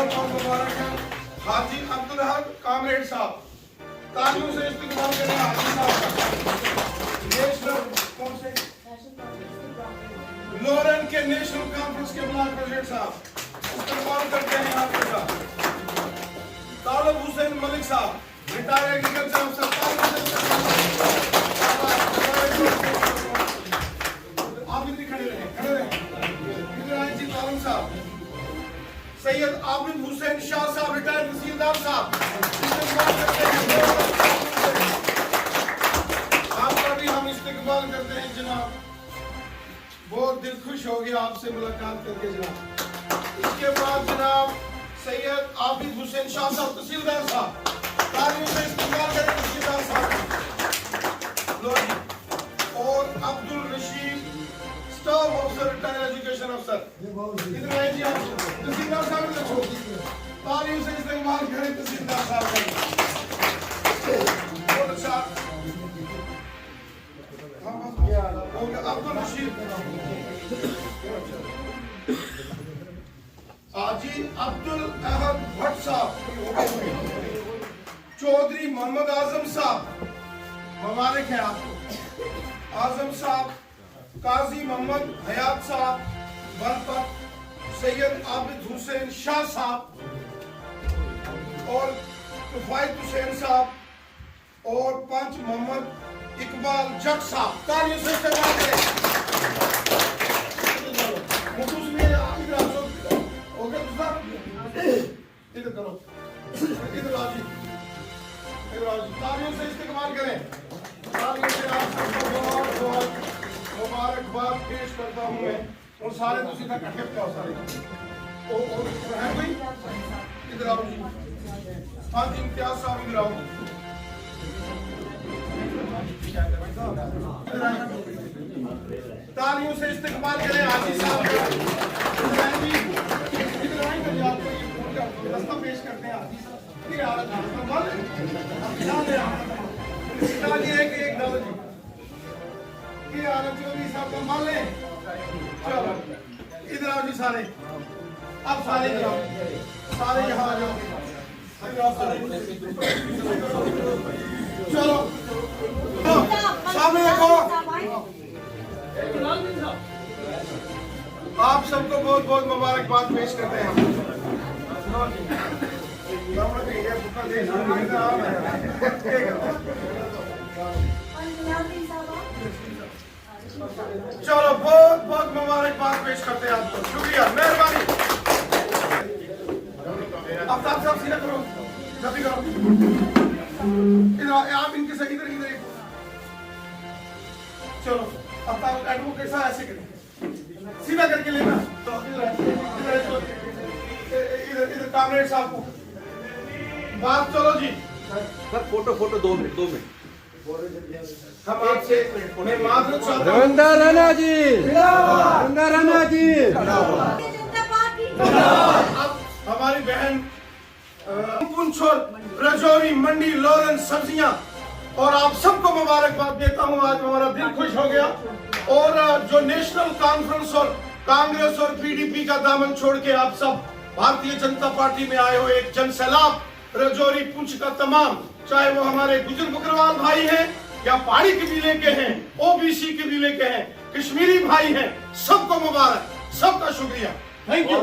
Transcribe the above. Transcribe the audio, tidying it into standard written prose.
बहुत मुबारक है हाजी अब्दुल अहद कामरेड साहब, तालियों से इस्तेमाल करें हाजी साहब का। नेशनल कौन से लोरन के नेशनल कॉन्फ्रेंस के ब्लॉक प्रेसिडेंट साहब इस्तेमाल करते हैं आपके साथ। तालब हुसैन मलिक साहब रिटायर्ड एग्रीकल्चर अफसर, आप इधर खड़े रहे, खड़े रहे। इधर आए जी तालम साहब। सैयद आबिद हुसैन शाह साहब रिटायर्ड तहसीलदार साहब, आपका भी हम इस्तेकबाल करते हैं जनाब। बहुत दिल खुश हो गया आपसे मुलाकात करके जनाब। इसके बाद जनाब सैयद आबिद हुसैन शाह साहब तहसीलदार साहब, तालियों से इस्तेमाल करें तहसीलदार साहब। और Abdul Rashid staff officer retired education अफसर, इधर आए जी आप। तहसीलदार साहब देखो, तालियों से इस्तेमाल करें तहसीलदार साहब का। बहुत अच्छा। अब्दुल रशीद आजी अब्दुल अहद भट्ट साहब, चौधरी मोहम्मद आजम साहब, मुबारक है आपको। आजम साहब, काजी मोहम्मद हयात साहब बरपत, सैयद आबिद हुसैन शाह साहब और तुफाइल हुसैन साहब और पंच मोहम्मद इकबाल जट साहब, तालियों से इस्तेमाल करें। इधर करो, इधर आजी, तालियों से इस्तेमाल करें। तालियों से आप सबको बहुत बहुत मुबारकबाद पेश करता हूँ मैं। और सारे तो सीधा कट्ठे पे आओ सारे। और है कोई? इधर आओ जी। हाँ जी इम्तियाज साहब इधर आओ। तालियों से इस्तेमाल करें हाजी साहब। रास्ता पेश करते हैं हाजी साहब। फिर हालत एक दादा जी की हालत चौधरी साहब का मान लें। चलो इधर आओ जी सारे, अब सारे जाओ, सारे यहाँ आ जाओ। चलो सामने देखो। आप सबको बहुत बहुत मुबारकबाद पेश करते हैं। चलो बहुत बहुत मुबारकबाद पेश करते हैं आपको, शुक्रिया, मेहरबानी। अफ्ताब साहब सीधा करो, जल्दी करो। इधर आप इनके साथ इधर इधर। चलो अफ्ताब एडवोकेट साहब ऐसे करें, सीधा करके लेना। इधर कामरेड साहब को बात। चलो जी सर फोटो 2 मिनट हम आपसे मैं माजरत चाहता हूं। राणा जी, राणा जी। अब हमारी बहन पुंछोर रजौरी मंडी लोरन सब्जियां और आप सबको मुबारकबाद देता हूं। आज हमारा दिल खुश हो गया। और जो नेशनल कॉन्फ्रेंस और कांग्रेस और पीडीपी का दामन छोड़ के आप सब भारतीय जनता पार्टी में आए हो, एक जन सैलाब रजौरी पुंछ का तमाम, चाहे वो हमारे गुजर बकरवाल भाई हैं या पहाड़ी कबीले के हैं, ओबीसी कबीले के हैं, कश्मीरी भाई हैं, सबको मुबारक, सबका शुक्रिया, थैंक यू।